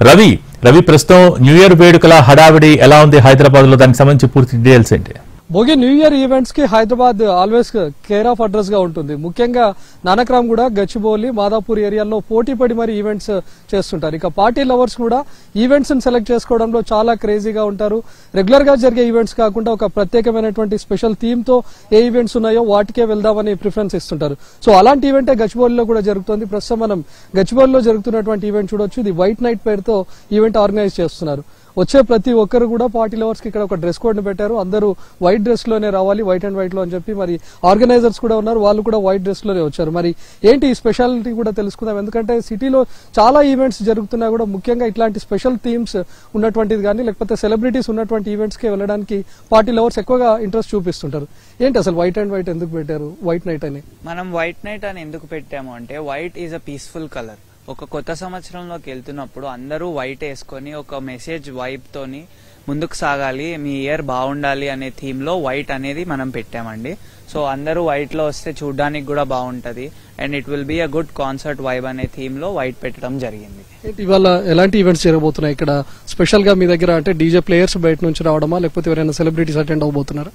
రవి రవి ప్రస్తుతం new year వేడుకల హడావిడి ఎలా ఉంది హైదరాబాద్ లో దానికి సంబంధించి పూర్తి డీటెయిల్స్ ఏంటి? భోగి న్యూ ఇయర్ ఈవెంట్స్ కి Hyderabad always care of address గా ఉంటుంది. ముఖ్యంగా నానక్రామ్ కూడా గచ్చిబౌలి మాదాపూర్ ఏరియాలో పోటీ పడి మరి ఈవెంట్స్ చేస్తుంటారు. ఇక పార్టీ లవర్స్ కూడా ఈవెంట్స్ ని సెలెక్ట్ చేసుకోవడంలో చాలా క్రేజీగా ఉంటారు. రెగ్యులర్ గా జరిగే ఈవెంట్స్ కాకుండా ఒక ప్రత్యేకమైనటువంటి స్పెషల్ థీమ్ తో ఏ ఈవెంట్స్ ఉన్నాయో వాటికే వెళ్దామని ప్రిఫరెన్స్ ఇస్తుంటారు. సో అలాంటి ఈవెంటే గచ్చిబౌలిలో కూడా జరుగుతుంది. ప్రస్తుతం మనం గచ్చిబౌలిలో జరుగుతున్నటువంటి ఈవెంట్ చూడొచ్చు. ఇది వైట్ నైట్ పేరుతో ఈవెంట్ ఆర్గనైజ్ చేస్తున్నారు. వచ్చే ప్రతి ఒక్కరు కూడా పార్టీ లవర్స్ కి ఇక్కడ ఒక డ్రెస్ కోడ్ ని పెట్టారు. అందరూ వైట్ డ్రెస్ లోనే రావాలి, వైట్ అండ్ వైట్ లో అని చెప్పి మరి ఆర్గనైజర్స్ కూడా ఉన్నారు, వాళ్ళు కూడా వైట్ డ్రెస్ లోనే వచ్చారు. మరి ఏంటి ఈ స్పెషాలిటీ కూడా తెలుసుకుందాం. ఎందుకంటే సిటీలో చాలా ఈవెంట్స్ జరుగుతున్నా కూడా ముఖ్యంగా ఇట్లాంటి స్పెషల్ థీమ్స్ ఉన్నటువంటిది కానీ లేకపోతే సెలబ్రిటీస్ ఉన్నటువంటి ఈవెంట్స్ కి వెళ్ళడానికి పార్టీ లవర్స్ ఎక్కువగా ఇంట్రెస్ట్ చూపిస్తుంటారు. ఏంటి అసలు వైట్ అండ్ వైట్ ఎందుకు పెట్టారు, వైట్ నైట్ అని? మనం వైట్ నైట్ అని ఎందుకు పెట్టాము అంటే white is a peaceful colour. ఒక కొత్త సంవత్సరంలోకి వెళ్తున్నప్పుడు అందరూ వైట్ వేసుకొని ఒక మెసేజ్ వైబ్ తోని ముందుకు సాగాలి, మీ ఇయర్ బాగుండాలి అనే థీమ్ లో వైట్ అనేది మనం పెట్టామండి. సో అందరూ వైట్ లో వస్తే చూడడానికి కూడా బాగుంటది and it will be a good concert vibe అనే థీమ్ లో వైట్ పెట్టడం జరిగింది. ఇవాళ ఎలాంటి ఈవెంట్స్ జరగబోతున్నాయి ఇక్కడ స్పెషల్ గా మీ దగ్గర? అంటే డీజే ప్లేయర్స్ బయట నుంచి రావడమా లేకపోతే ఎవరైనా సెలబ్రిటీస్ అటెండ్ అవబోతున్నారా?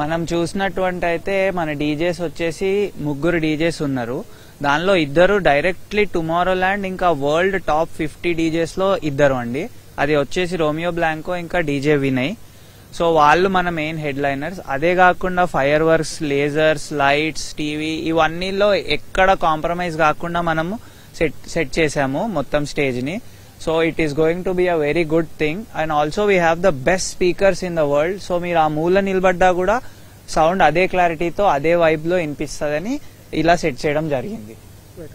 మనం చూసినటువంటి అయితే మన డీజేస్ వచ్చేసి 3 డీజేస్ ఉన్నారు. దానిలో 2 డైరెక్ట్లీ టుమారో ల్యాండ్ ఇంకా వరల్డ్ టాప్ 50 డీజేస్ లో 2 అండి. అది వచ్చేసి రోమియో బ్లాంకో ఇంకా డీజే వినయ్. సో వాళ్ళు మన మెయిన్ హెడ్ లైనర్స్. అదే కాకుండా fireworks, lasers, lights, TV ఇవన్నీలో ఎక్కడ కాంప్రమైజ్ కాకుండా మనము సెట్ చేసాము మొత్తం స్టేజ్ ని. So it is going to be a very good thing and also we have the best speakers in the world. So మీరు ఆ మూల నిలబడ్డా కూడా సౌండ్ అదే క్లారిటీతో అదే వైబ్ లో వినిపిస్తుందని ఇలా సెట్ చేయడం జరిగింది.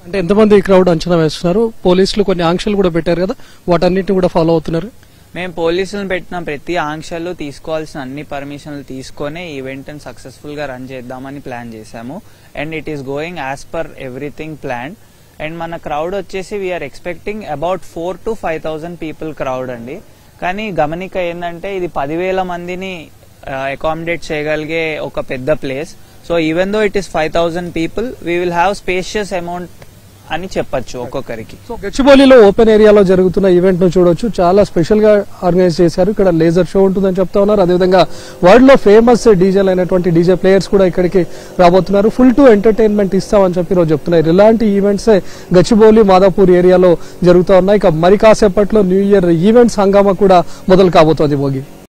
అంటే ఎంతమంది క్రౌడ్ అంచనా వేస్తున్నారు? పోలీసులు కొన్ని ఆంక్షలు కూడా పెట్టారు కదా, వాటన్నిటిని కూడా ఫాలో అవుతున్నారు? మేము పోలీసులను పెట్టిన ప్రతి ఆంక్షలు తీసుకోవాల్సిన అన్ని పర్మిషన్లు తీసుకొని ఈవెంట్ ని సక్సెస్ఫుల్ గా రన్ చేద్దామని ప్లాన్ చేశాము and it is going as per everything plan. And మన క్రౌడ్ వచ్చేసి we are expecting about 4,000 to 5,000 people crowd అండి. కానీ గమనిక ఏంటంటే ఇది 10,000 మందిని అకామిడేట్ చేయగలిగే ఒక పెద్ద place. So even though it is 5,000 people we will have spacious amount అని చెప్పొచ్చు ఒక్కొక్కరికి. సో గచ్చిబౌలిలో ఓపెన్ ఏరియాలో జరుగుతున్న ఈవెంట్ ను చూడొచ్చు. చాలా స్పెషల్ గా ఆర్గనైజ్ చేశారు. ఇక్కడ లేజర్ షో ఉంటుందని చెప్తా ఉన్నారు. అదేవిధంగా వరల్డ్ లో ఫేమస్ డీజేలు అయినటువంటి డీజే ప్లేయర్స్ కూడా ఇక్కడికి రాబోతున్నారు. ఫుల్ టు ఎంటర్టైన్మెంట్ ఇస్తామని చెప్పి రోజు చెప్తున్నారు. ఇలాంటి ఈవెంట్స్ గచ్చిబౌలి మాదాపూర్ ఏరియాలో జరుగుతూ ఉన్నాయి. ఇక మరి కాసేపట్లో న్యూ ఇయర్ ఈవెంట్స్ హంగామా కూడా మొదలు కాబోతోంది. భోగి